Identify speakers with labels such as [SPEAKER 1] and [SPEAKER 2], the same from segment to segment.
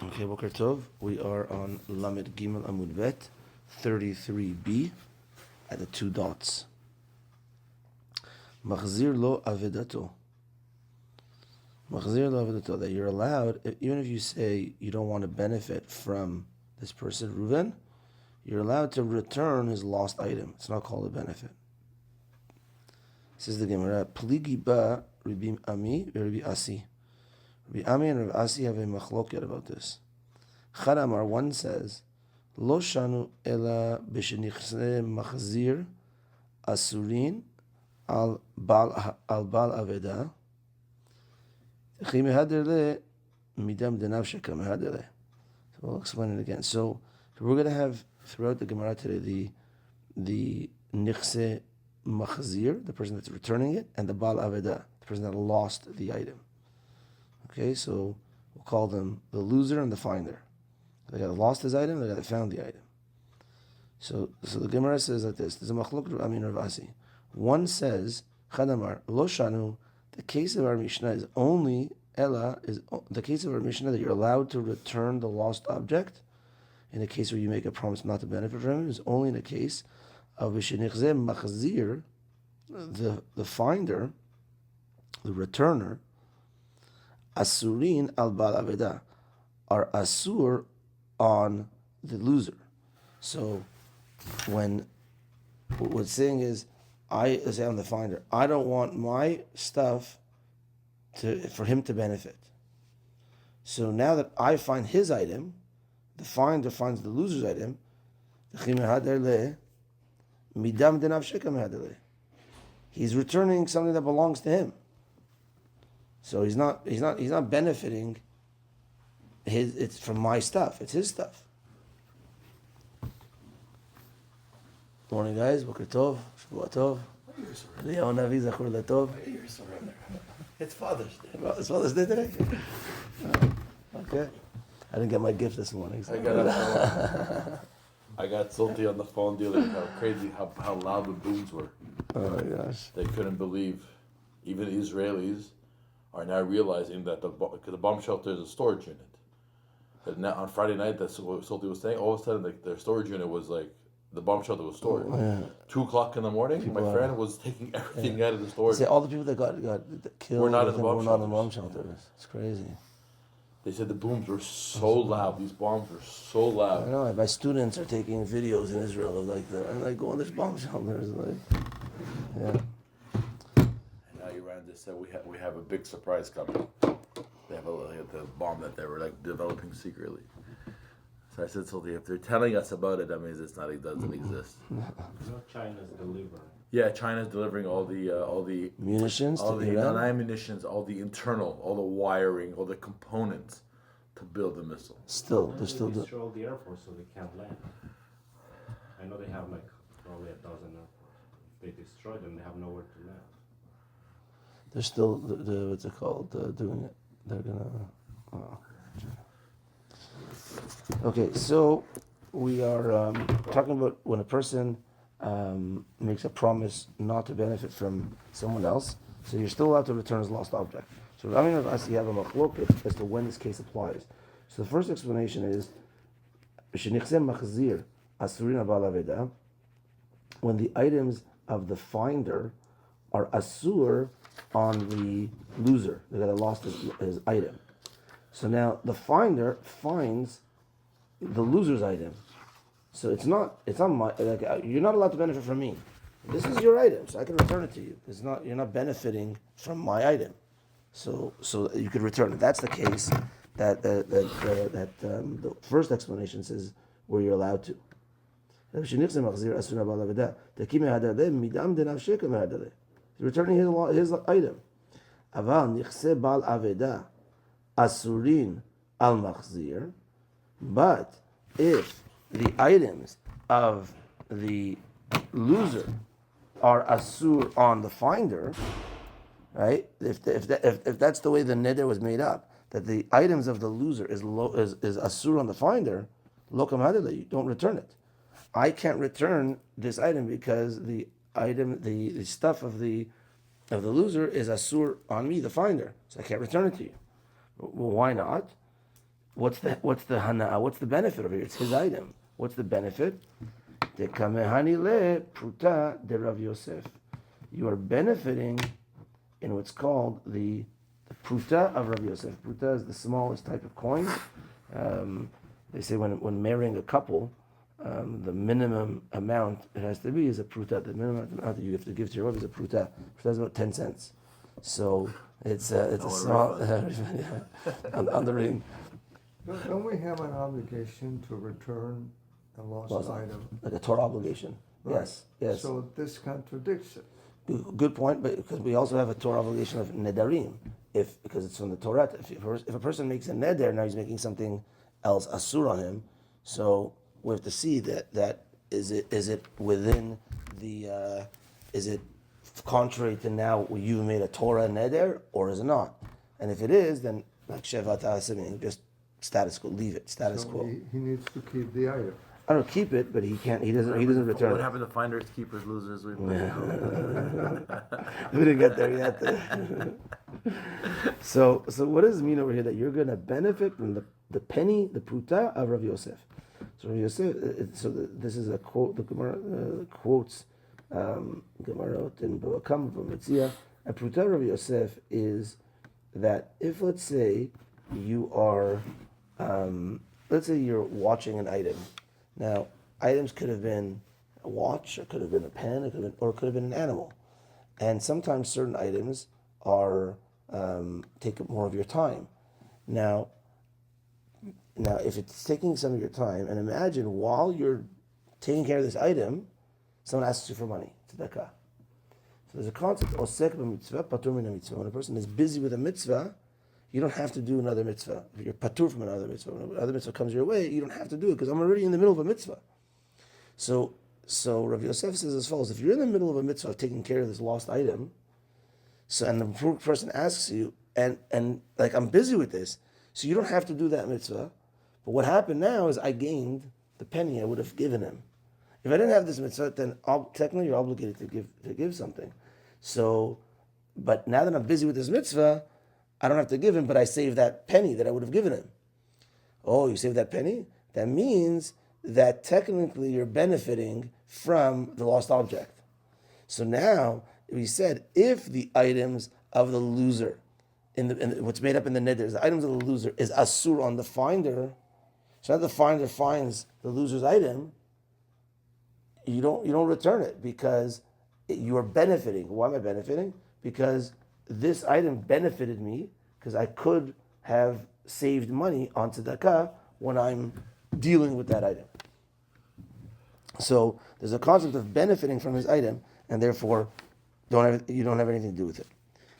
[SPEAKER 1] Okay, Boker Tov. We are on Lamed Gimel Amud Bet, 33b, at the two dots. Machzir lo avedato. Machzir lo avedato. That you're allowed, even if you say you don't want to benefit from this person, Reuven, you're allowed to return his lost item. It's not called a benefit. Says the Gemara, Pligi ba Rabbi Ami, Rabbi Asi. Rabbi Ami and Rabbi Asi have a machloket about this. Charamar, one says, Lo shanu ela b'shenichse machzir asurin al bal aveda chi mehader le midam denav sheka mehader le. So we'll explain it again. So we're going to have throughout the Gemara today the nichse machzir, the person that's returning it, and the bal aveda, the person that lost the item. Okay, so we'll call them the loser and the finder. The guy that lost his item, the guy that found the item. So the Gemara says like this. There's a machlok Amin Rav Asi. One says, Chadamar, Lo Shanu, the case of our Mishnah is only, Ella, is the case of our Mishnah that you're allowed to return the lost object. In a case where you make a promise not to benefit from it, is only in a case of V'shenichzeh machzir, the finder, the returner, Asurin al bal aveda, are asur on the loser. So when what's saying is, I say I'm the finder, I don't want my stuff for him to benefit. So now that I find his item, the finder finds the loser's item, he's returning something that belongs to him. So he's not benefiting it's from my stuff. It's his stuff. Morning, guys. Boker Tov. Shavua Tov. Liyahu Navi Zachur Latov.
[SPEAKER 2] It's Father's Day.
[SPEAKER 1] It's Father's Day today? Okay. I didn't get my gift this morning. So.
[SPEAKER 2] I got Salty on the phone dealing how crazy, how loud the booms were.
[SPEAKER 1] Oh my gosh.
[SPEAKER 2] They couldn't believe. Even Israelis are now realizing that because the bomb shelter is a storage unit. But now on Friday night, that's what Salty was saying. All of a sudden, their storage unit was like, the bomb shelter was stored. Oh, yeah. 2:00 in the morning, people my friend was taking everything out of the storage.
[SPEAKER 1] All the people that got killed
[SPEAKER 2] were not in the
[SPEAKER 1] bomb shelters. It's crazy.
[SPEAKER 2] They said the booms were so loud. These bombs were so loud.
[SPEAKER 1] I know. My students are taking videos in Israel of go on this bomb shelters. Yeah.
[SPEAKER 2] And now Iran just said we have a big surprise coming. They have the bomb that they were developing secretly. So I said, so if they're telling us about it, that means it doesn't exist.
[SPEAKER 3] China's delivering.
[SPEAKER 2] Yeah, China's delivering all the
[SPEAKER 1] munitions,
[SPEAKER 2] all the munitions, all the internal, all the wiring, all the components to build the missile.
[SPEAKER 1] They're still
[SPEAKER 3] destroy all the airports so they can't land. I know they have probably 1,000 airports. If they destroy them, they have nowhere to land.
[SPEAKER 1] They're still what's it called? Doing it. They're gonna. Okay, so we are talking about when a person makes a promise not to benefit from someone else, so you're still allowed to return his lost object. So I mean, you have a machloket as to when this case applies. So the first explanation is when the items of the finder are asur on the loser, the guy that lost his item. So now the finder finds the loser's item. So it's not my, you're not allowed to benefit from me. This is your item, so I can return it to you. You're not benefiting from my item. So you could return it. That's the case that the first explanation says where you're allowed to. He's returning his item. Asurin al machzir, but if the items of the loser are asur on the finder, right? If that's the way the neder was made up, that the items of the loser is asur on the finder, lo kamadele, you don't return it. I can't return this item because the item, the stuff of the loser is asur on me, the finder, so I can't return it to you. Well, why not? what's the hana? What's the benefit over here? It's his item. What's the benefit? De kamehani le pruta de Rav Yosef. You are benefiting in what's called the pruta of Rav Yosef. Pruta is the smallest type of coin. They say when marrying a couple, the minimum amount it has to be is a pruta. The minimum amount that you have to give to your wife is a pruta. Pruta is about 10 cents. So it's a small on the ring.
[SPEAKER 4] Don't we have an obligation to return the lost item?
[SPEAKER 1] Like a Torah obligation.
[SPEAKER 4] Right.
[SPEAKER 1] Yes.
[SPEAKER 4] So this contradicts it.
[SPEAKER 1] Good point, but because we also have a Torah obligation of Nedarim, because it's from the Torah. If a person makes a neder, now he's making something else asur on him. So we have to see that is it within the is it contrary to now you made a Torah neder or is it not? And if it is, then like Shevat Asimim, just status quo, leave it, status quo.
[SPEAKER 4] He needs to keep the item.
[SPEAKER 1] I don't keep it, but he can't. He doesn't return
[SPEAKER 5] What
[SPEAKER 1] it.
[SPEAKER 5] happened to finders, keepers, losers? We
[SPEAKER 1] We didn't get there yet. So what does it mean over here that you're going to benefit from the penny, the pruta of Rav Yosef? So Rav Yosef. This is a quote. The Gemara quotes Gemara in Bavakam from Mitzia. A pruta of Rav Yosef is that if let's say you are, let's say you're watching an item. Now, items could have been a watch, it could have been a pen, it could have been an animal. And sometimes certain items are take up more of your time. Now, if it's taking some of your time, and imagine while you're taking care of this item, someone asks you for money, tzedakah. So there's a concept, osek b'mitzvah, patur min mitzvah. When a person is busy with a mitzvah, you don't have to do another mitzvah. If you're patur from another mitzvah, when another mitzvah comes your way, you don't have to do it because I'm already in the middle of a mitzvah. So Rav Yosef says as follows: if you're in the middle of a mitzvah of taking care of this lost item, and the person asks you, and like I'm busy with this, so you don't have to do that mitzvah. But what happened now is I gained the penny I would have given him. If I didn't have this mitzvah, then technically you're obligated to give something. So, but now that I'm busy with this mitzvah, I don't have to give him, but I saved that penny that I would have given him. Oh, you saved that penny? That means that technically you're benefiting from the lost object. So now, we said, if the items of the loser, in what's made up in the neder, the items of the loser is asur on the finder, so now the finder finds the loser's item, you don't return it because you are benefiting. Why am I benefiting? Because this item benefited me because I could have saved money on tzedakah when I'm dealing with that item. So there's a concept of benefiting from this item, and therefore you don't have anything to do with it.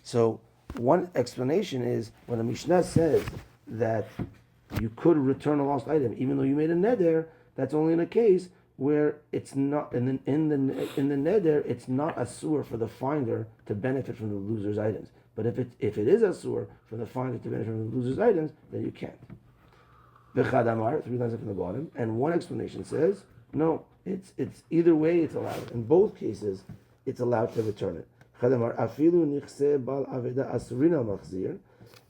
[SPEAKER 1] So one explanation is when the Mishnah says that you could return a lost item even though you made a neder, that's only in a case where it's not in the neder, it's not asur for the finder to benefit from the loser's items. But if it is asur for the finder to benefit from the loser's items, then you can't. V'chad amar, 3 lines up from the bottom, and one explanation says no. It's either way. It's allowed. In both cases, it's allowed to return it. Chad amar afilu nichse bal aveda asurina machzir,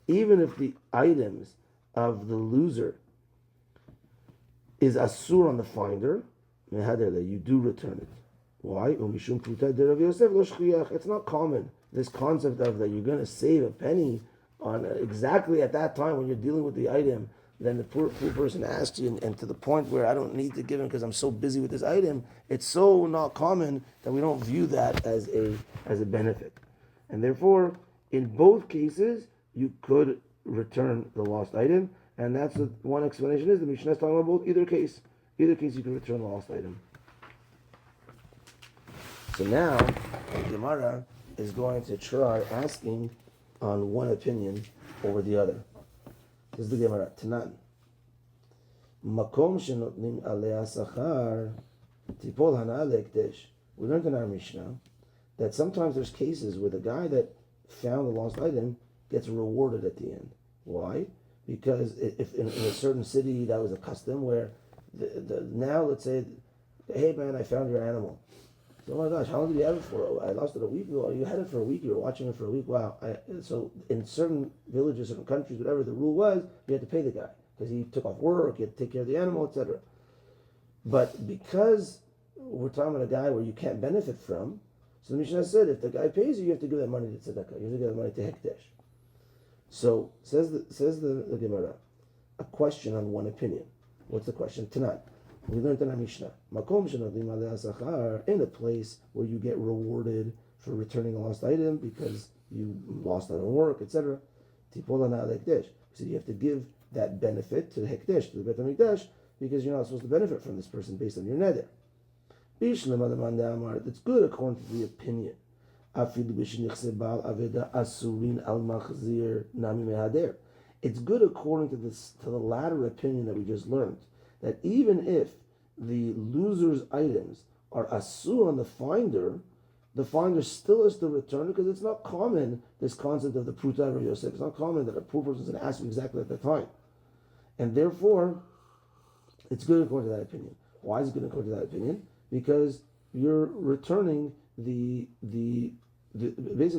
[SPEAKER 1] even if the items of the loser is asur on the finder. You do return it. Why? It's not common, this concept of that you're going to save a penny on exactly at that time when you're dealing with the item. Then the poor person asks you, and to the point where I don't need to give him because I'm so busy with this item. It's so not common that we don't view that as a benefit. And therefore, in both cases, you could return the lost item. And that's what one explanation is. The Mishnah is talking about both, either case. Either case, you can return the lost item. So now, the Gemara is going to try asking on one opinion over the other. This is the Gemara. Tanan. Makom shenotnim alei sachar tipol hana lekdesh. We learned in our Mishnah that sometimes there's cases where the guy that found the lost item gets rewarded at the end. Why? Because if in a certain city that was a custom where now let's say, hey man, I found your animal. So, oh my gosh, how long did you have it for? I lost it a week ago. You had it for a week. You were watching it for a week. Wow. So in certain villages, certain countries, whatever, the rule was you had to pay the guy because he took off work, he had to take care of the animal, etc. But because we're talking about a guy where you can't benefit from, so the Mishnah said if the guy pays you, you have to give that money to tzedakah. You have to give that money to hekdesh. So says the Gemara, a question on one opinion. What's the question? Tonight. We learned in our Mishnah, Makom shenodim alei asachar, in a place where you get rewarded for returning a lost item because you lost out on work, etc. Tipol ana hekdesh. So you have to give that benefit to the hekdesh, to the Bet HaMikdash, because you're not supposed to benefit from this person based on your neder. It's good according to the opinion. It's good according to the latter opinion that we just learned, that even if the loser's items are asur on the finder still has to return it, because it's not common, this concept of the pruta of Yosef. It's not common that a poor person is going to ask you exactly at the time. And therefore, it's good according to that opinion. Why is it good according to that opinion? Because you're returning basically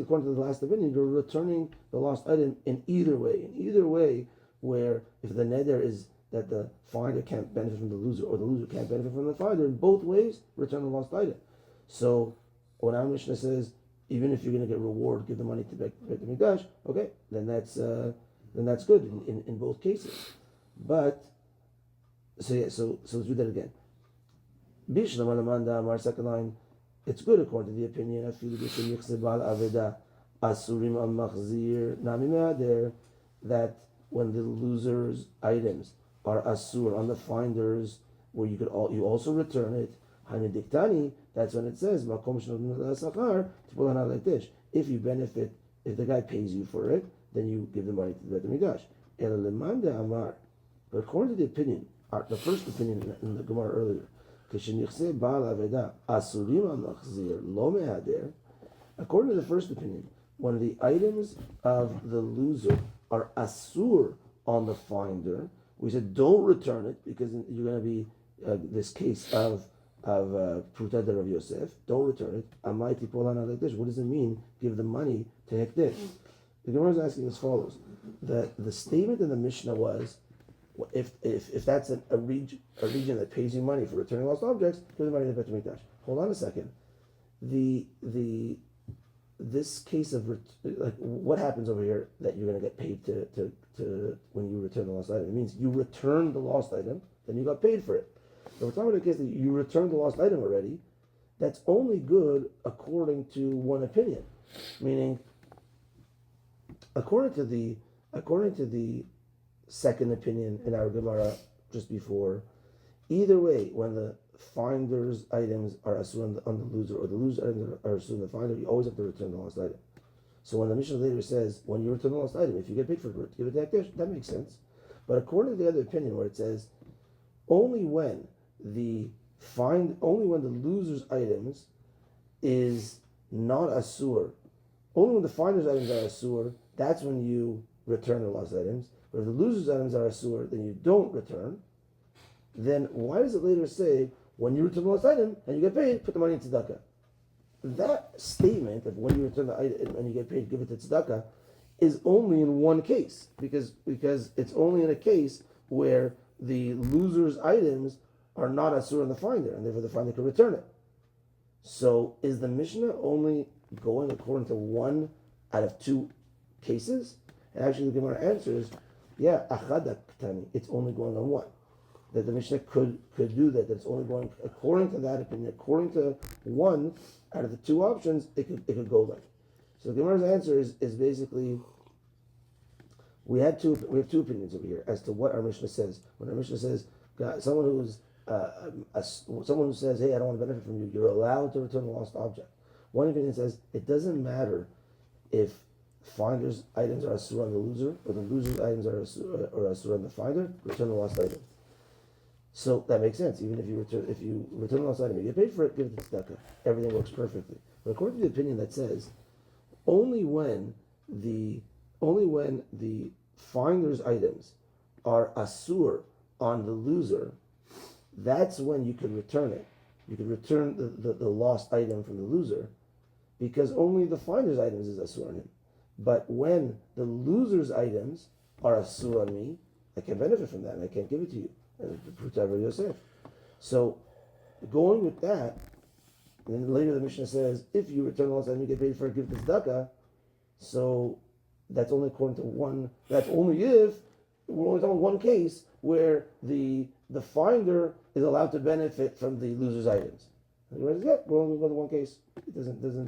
[SPEAKER 1] according to the last opinion, you're returning the lost item in either way, where if the neder is that the finder can't benefit from the loser, or the loser can't benefit from the finder, in both ways, return the lost item. So when our Mishnah says, even if you're going to get reward, give the money to Bet HaMikdash, okay, then that's good in both cases. But so let's do that again. Our second line, it's good according to the opinion that when the loser's items are asur on the finders, where you also return it. That's when it says if you benefit, if the guy pays you for it, then you give the money to the Bet HaMikdash. But according to the opinion, the first opinion in the Gemara earlier, according to the first opinion, when the items of the loser are asur on the finder, we said don't return it because you're going to be this case of Pruta de Rav Yosef. Don't return it. What does it mean? Give the money to hekdesh. The Gemara is asking as follows: the statement in the Mishnah was, if that's a region that pays you money for returning lost objects, give the money to Bet HaMikdash. Hold on a second. This case of like what happens over here that you're going to get paid to when you return the lost item? It means you return the lost item, then you got paid for it. So we're talking about a case that you returned the lost item already. That's only good according to one opinion, meaning according to the second opinion in our Gemara just before, either way, when the finder's items are assumed on the loser, or the loser's items are assumed on the finder, you always have to return the lost item. So when the Mishnah later says, when you return the lost item, if you get paid for it, give it to hekdesh, that makes sense. But according to the other opinion where it says, only when the loser's items is not asur, only when the finder's items are asur, that's when you return the lost items. But if the loser's items are asur, then you don't return. Then why does it later say, when you return the lost item and you get paid, put the money in tzedakah? That statement of when you return the item and you get paid, give it to tzedakah, is only in one case, because it's only in a case where the loser's items are not asur on the finder, and therefore the finder can return it. So is the Mishnah only going according to one out of two cases? And actually the Gemara answers, yeah, achada ktani, it's only going on one. That the Mishnah could do that it's only going according to that opinion, according to one out of the two options, it could go like. So the Gemara's answer is basically, we have two opinions over here as to what our Mishnah says. When our Mishnah says, someone who says, hey, I don't want to benefit from you, you're allowed to return a lost object. One opinion says, it doesn't matter if finder's items are asur on the loser, or the loser's items are asur on the finder, return the lost item. So that makes sense. Even if you return the lost item, you get paid for it, give it to tzedakah. Everything works perfectly. But according to the opinion that says, only when the finder's items are asur on the loser, that's when you could return it. You could return the lost item from the loser, because only the finder's items is asur on him. But when the loser's items are asur on me, I can't benefit from that, and I can't give it to you. And the Pruta of Yosef. So, going with that, and then later the Mishnah says, if you return the lost item, you get paid for a gift to tzedakah. So that's only according to one. That's only if we're only talking one case where the finder is allowed to benefit from the loser's items. And the yeah, we're only going to one case. It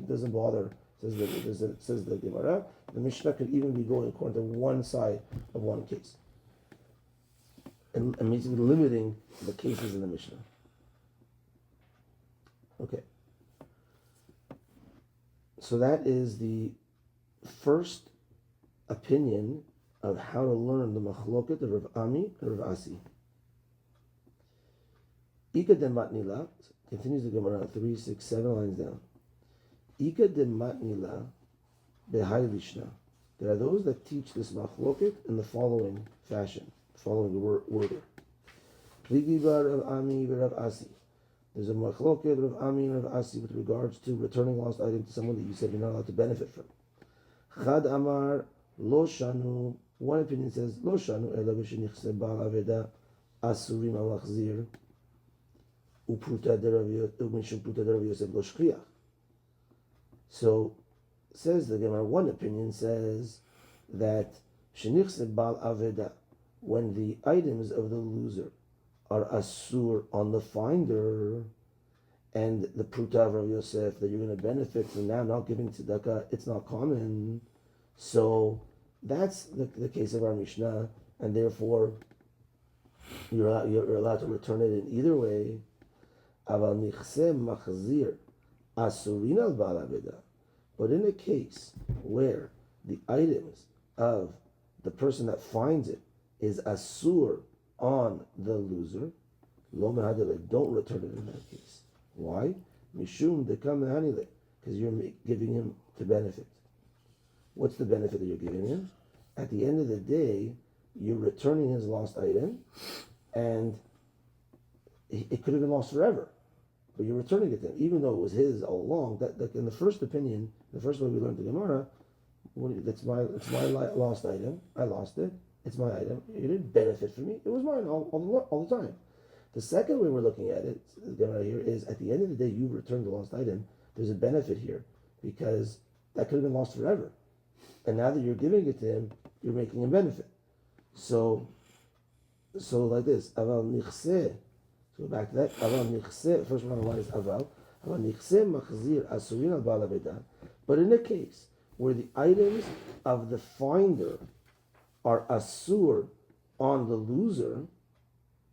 [SPEAKER 1] doesn't bother. Says the Gemara. The Mishnah could even be going according to one side of one case, and basically limiting the cases in the Mishnah. Okay. So that is the first opinion of how to learn the machloket of Rav Ami and Rav Asi. Ika de matnila, continues the Gemara 3, 6, 7 lines down. Ika de matnila behai lishna. There are those that teach this machloket in the following fashion, following order. Pligi bar Rav Ami Rav Asi. There's a machloket Rav Ami and Rav Asi with regards to returning lost item to someone that you said you're not allowed to benefit from. Chad Amar Lo Shanu. One opinion says Lo Shanu Ela B'Shenichse Ba'al Aveda Asurim Alachzir Upruta Derav Yosef Lo Shchiach. So says the Gemara. One opinion says that Shenichse Ba'al Aveda, when the items of the loser are asur on the finder, and the pruta of Rav Yosef that you're going to benefit from now not giving tzedakah, it's not common. So that's the case of our Mishnah, and therefore you're allowed to return it in either way. Aval nichse machzir asurin al ba'al aveda. But in a case where the items of the person that finds it is asur on the loser, lo mehadele, don't return it in that case. Why? Mishum dekam mehanile, because you're giving him to benefit. What's the benefit that you're giving him? At the end of the day, you're returning his lost item, and it could have been lost forever, but you're returning it to him, even though it was his all along. That in the first opinion, the first way we learned the Gemara, it's my lost item. I lost it. It's my item. You didn't benefit from me. It was mine all the time. The second way we're looking at it, the Gemara here, is at the end of the day, you returned the lost item. There's a benefit here because that could have been lost forever. And now that you're giving it to him, you're making him benefit. So like this, aval nichse. So back to that. Aval nichse. First one is aval. Aval nichse machzir asurin al ba'al aveda. But in a case where the items of the finder are asur on the loser,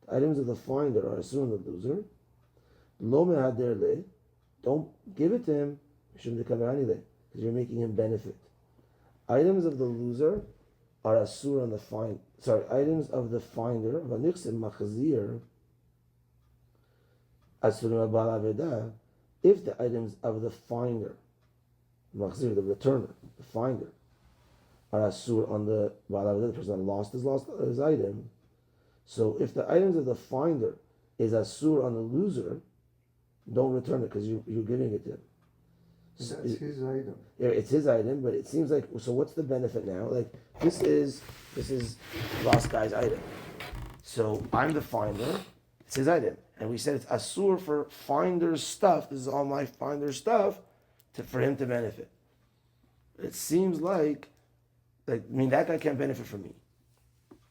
[SPEAKER 1] the items of the finder are asur on the loser, lo mehader le, don't give it to him, because you're making him benefit. Items of the loser are asur on the find. Sorry, items of the finder, vanichse machzir asurim al ba'al aveda. If the items of the finder, machzir, the returner, the finder, are asur on the person that lost his item. So if the items of the finder is asur on the loser, don't return it because you're giving it to him.
[SPEAKER 4] So that's his item.
[SPEAKER 1] Yeah, it's his item, but it seems like, so what's the benefit now? Like this is lost guy's item. So I'm the finder, it's his item. And we said it's asur for finder's stuff. This is all my finder's stuff for him to benefit. It seems like that guy can't benefit from me.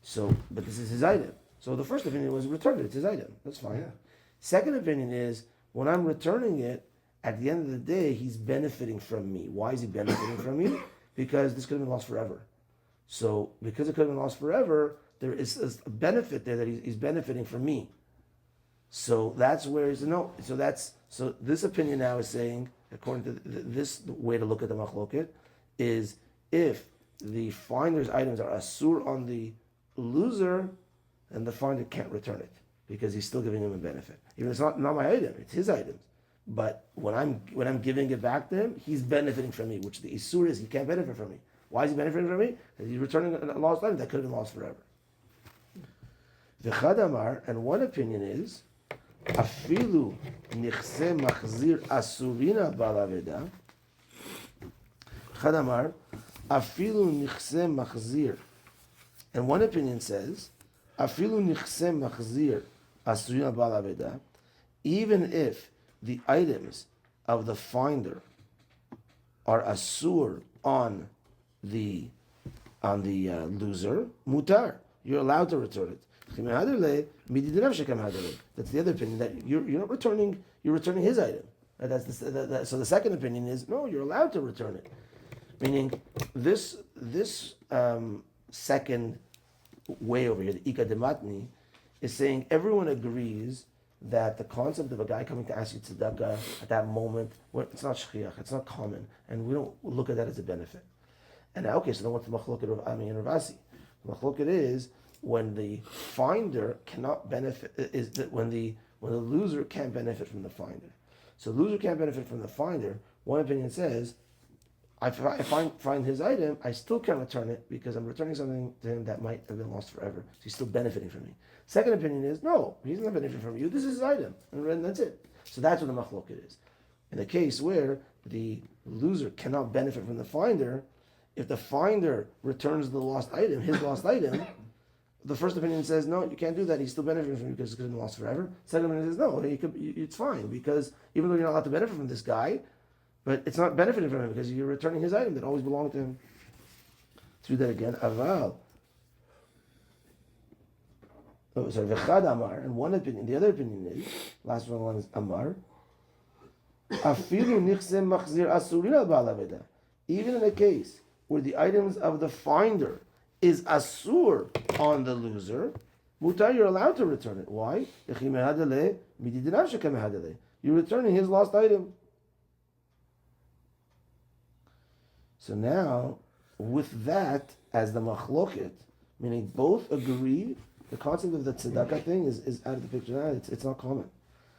[SPEAKER 1] So, but this is his item. So the first opinion was return it. It's his item. That's fine. Yeah. Second opinion is when I'm returning it, at the end of the day, he's benefiting from me. Why is he benefiting from me? Because this could have been lost forever. So because it could have been lost forever, there is a benefit there that he's benefiting from me. So that's where he's no. So this opinion now is saying, according to this way to look at the machloket, is if the finder's items are asur on the loser, and the finder can't return it because he's still giving him a benefit. Even it's not my item, it's his items. But when I'm giving it back to him, he's benefiting from me, which the isur is he can't benefit from me. Why is he benefiting from me? Because he's returning a lost item that could have been lost forever. V'chad amar, and one opinion is afilu nichse machzir asurina ba'al aveda. Chad amar afilu nichse machzir, and one opinion says Afilu nichse machzir asurin al ba'al aveda, even if the items of the finder are asur on the loser, mutar, you're allowed to return it. That's the other opinion, that you're not returning, you're returning his item. So the second opinion is, no, you're allowed to return it. Meaning, this second way over here, the Ika Dematni, is saying everyone agrees that the concept of a guy coming to ask you tzedakah at that moment, it's not shchiach, it's not common, and we don't look at that as a benefit. And now, okay, so then what's the machloket of Ami and Rav Asi? The machloket is when the finder cannot benefit, is that when the loser can't benefit from the finder. So the loser can't benefit from the finder. One opinion says, if I find his item, I still can't return it because I'm returning something to him that might have been lost forever. So he's still benefiting from me. Second opinion is, no, he's not benefiting from you. This is his item, and that's it. So that's what the machloket is. In the case where the loser cannot benefit from the finder, if the finder returns the lost item, his lost item, the first opinion says, no, you can't do that. He's still benefiting from you because it's been lost forever. Second opinion says, no, it's fine because even though you're not allowed to benefit from this guy, but it's not benefiting from him because you're returning his item that always belonged to him. Let's read that again. Aval. Oh, sorry. V'chad amar. And one opinion. The other opinion is, last one is amar. Afilu nichsem machzir asurin al ba'al aveda. Even in a case where the items of the finder is asur on the loser, mutar, you're allowed to return it. Why? You're returning his lost item. So now, with that as the machloket, meaning both agree, the concept of the tzedakah thing is out of the picture now. It's not common.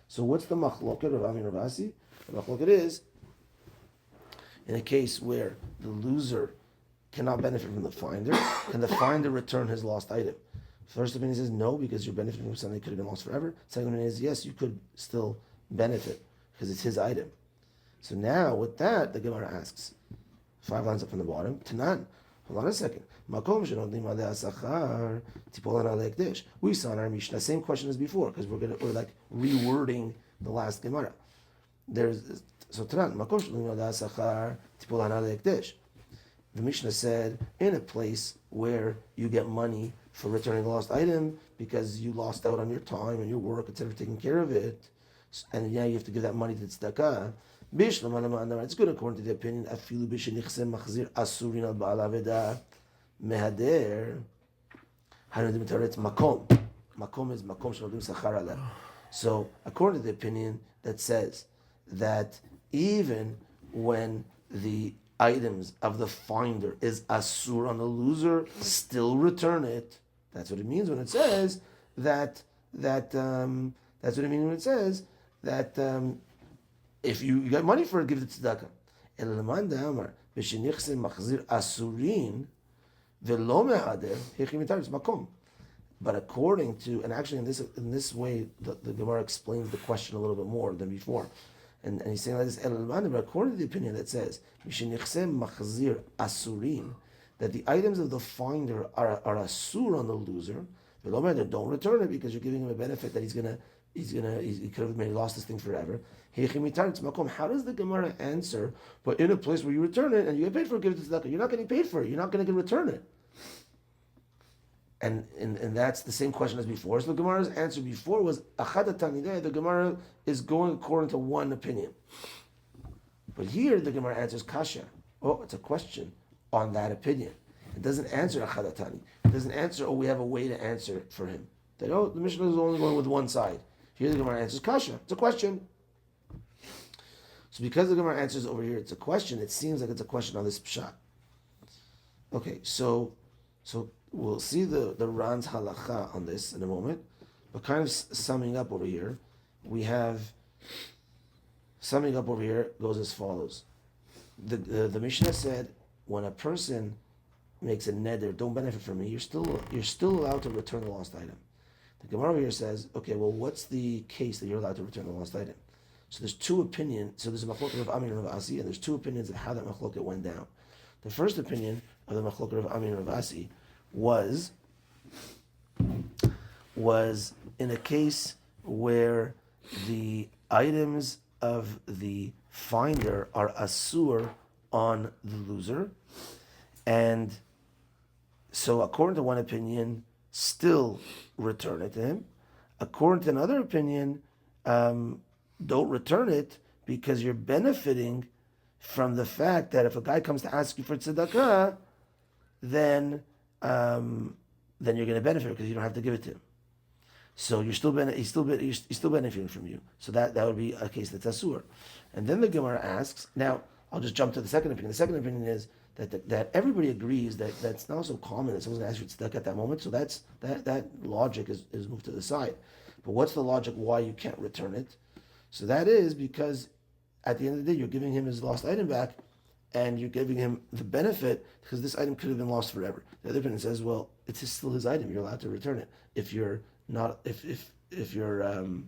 [SPEAKER 1] So what's the machloket of Ami and Rav Asi? The machloket is, in a case where the loser cannot benefit from the finder, can the finder return his lost item? First opinion says no, because you're benefiting from something that could have been lost forever. Second opinion is yes, you could still benefit because it's his item. So now with that, the Gemara asks, 5 lines up from the bottom, Tanan, hold on a second. We saw in our Mishnah, same question as before, because we're like rewording the last Gemara. So Tanan, the Mishnah said, in a place where you get money for returning a lost item because you lost out on your time and your work, etc., taking care of it, and now you have to give that money to tzedakah. It's good according to the opinion. Afilu b'shenichsem machzir asurin al ba'al aveda mehader. It's makom. Makom is makom shenodim sachar aleh. So according to the opinion that says that even when the items of the finder is asur on the loser, still return it. That's what it means when it says that. That's what it means when it says that. If you got money for it, give it to tzedakah. But according to, and actually in this way, the Gemara explains the question a little bit more than before. And he's saying like this, but according to the opinion that says, that the items of the finder are asur on the loser, don't return it because you're giving him a benefit that he could have maybe lost this thing forever. How does the Gemara answer? But in a place where you return it and you get paid for it, give it to tzedakah. You're not getting paid for it. You're not going to return it. And that's the same question as before. So the Gemara's answer before was achad tanideh. The Gemara is going according to one opinion. But here the Gemara answers kasha. Oh, it's a question on that opinion. It doesn't answer achad tani. It doesn't answer. Oh, we have a way to answer for him. That the Mishnah is only going with one side. Here the Gemara answers kasha. It's a question. So because the Gemara answers over here, it's a question. It seems like it's a question on this pshat. Okay, so we'll see the Ran's halacha on this in a moment. But kind of summing up over here, goes as follows. The Mishnah said when a person makes a neder, don't benefit from me, you're still allowed to return the lost item. The Gemara over here says, okay, well, what's the case that you're allowed to return the lost item? So there's two opinions. So there's a machloket of Ami and Rav Asi, and there's two opinions of how that machloket went down. The first opinion of the machloket of Ami and Rav Asi was was in a case where the items of the finder are asur on the loser, and so according to one opinion, still return it to him. According to another opinion, don't return it because you're benefiting from the fact that if a guy comes to ask you for tzedakah, then you're going to benefit because you don't have to give it to him. So you're still he's still benefiting from you. So that would be a case that's asur. And then the Gemara asks. Now I'll just jump to the second opinion. The second opinion is that everybody agrees that that's not so common that someone's going to ask you to tzedakah at that moment. So that logic is moved to the side. But what's the logic why you can't return it? So that is because at the end of the day you're giving him his lost item back, and you're giving him the benefit because this item could have been lost forever. The other opinion says, well, it's still his item. You're allowed to return it if you're not if the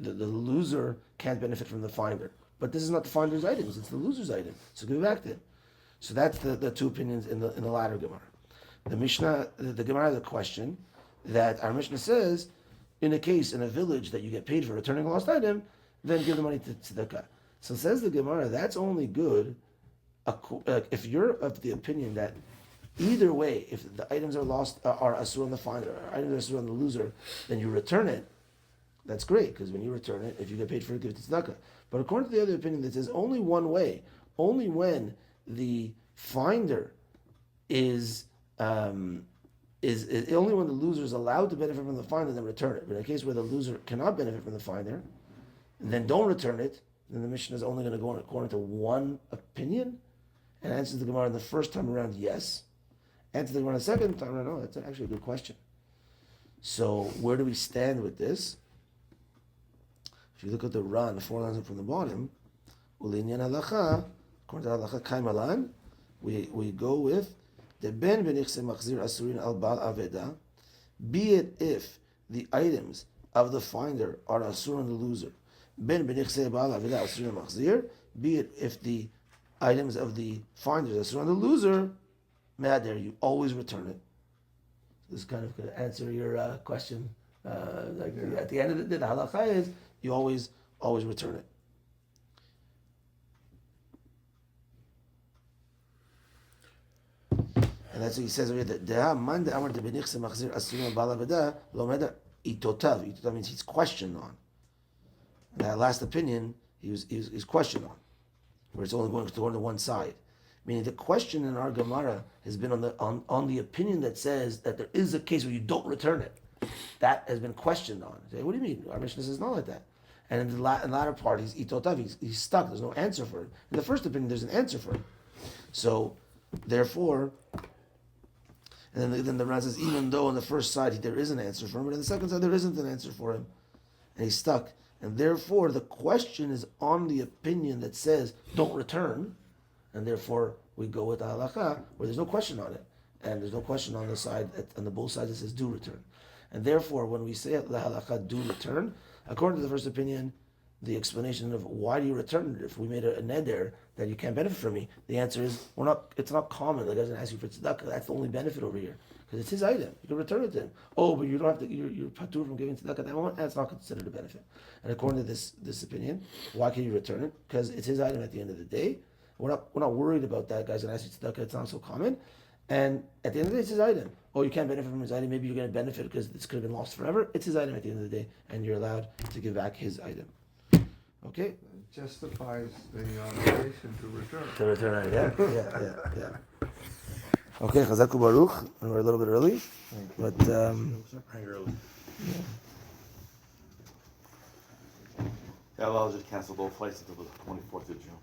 [SPEAKER 1] loser can't benefit from the finder. But this is not the finder's items; it's the loser's item. So give it back to him. So that's the two opinions in the latter Gemara. The Mishnah, the Gemara has a question that our Mishnah says, in a case in a village that you get paid for returning a lost item, then give the money to tzedakah. So says the Gemara, that's only good if you're of the opinion that either way, if the items are lost, are asur on the finder, or items are asur on the loser, then you return it. That's great, because when you return it, if you get paid for it, give it to tzedakah. But according to the other opinion that says only one way, only when the finder is only when the loser is allowed to benefit from the finder, then return it. But in a case where the loser cannot benefit from the finder, then don't return it, then the Mishnah is only going to go according to one opinion, and answers the Gemara the first time around, yes. Answers the Gemara the second time around, no, that's actually a good question. So where do we stand with this? If you look at the Ran, 4 lines up from the bottom, Ulinyan halacha, according to halacha kaimalan, we go with the ben benichse machzir asurin al bal aveda, be it if the items of the finder are asur on the loser. Ben benichse bal aveda asurin machzir, be it if the items of the finder are asur on the loser, me'ader, you always return it. This kind of could answer your question. At the end of the day, the halacha is you always return it. And that's what he says over here. Itotav means he's questioned on. And that last opinion, he's questioned on, where it's only going to one side. Meaning the question in our Gemara has been on the opinion that says that there is a case where you don't return it. That has been questioned on. Say, what do you mean? Our Mishnah says not like that. And in the latter part, he's itotav. He's stuck. There's no answer for it. In the first opinion, there's an answer for it. So, therefore, and then the Ran says, even though on the first side there is an answer for him, but on the second side there isn't an answer for him, and he's stuck. And therefore, the question is on the opinion that says don't return, and therefore we go with the halakha where there's no question on it, and there's no question on the side on the both sides that says do return. And therefore, when we say the halakha do return, according to the first opinion, the explanation of why do you return it if we made a neder that you can't benefit from me, the answer is it's not common. The guy doesn't ask you for tzedakah. That's the only benefit over here because it's his item. You can return it to him. Oh, but you don't have to. You're patur from giving tzedakah at that moment. That's not considered a benefit. And according to this opinion, why can you return it? Because it's his item at the end of the day. We're not worried about that guy's going to ask you tzedakah. It's not so common. And at the end of the day, it's his item. Oh, you can't benefit from his item. Maybe you're going to benefit because this could have been lost forever. It's his item at the end of the day, and you're allowed to give back his item. Okay?
[SPEAKER 4] It justifies the obligation to return.
[SPEAKER 1] To return it, yeah. Okay, Chazaku Baruch. We're a little bit early, but
[SPEAKER 2] early. Yeah, well, I'll just cancel both flights until the 24th of June.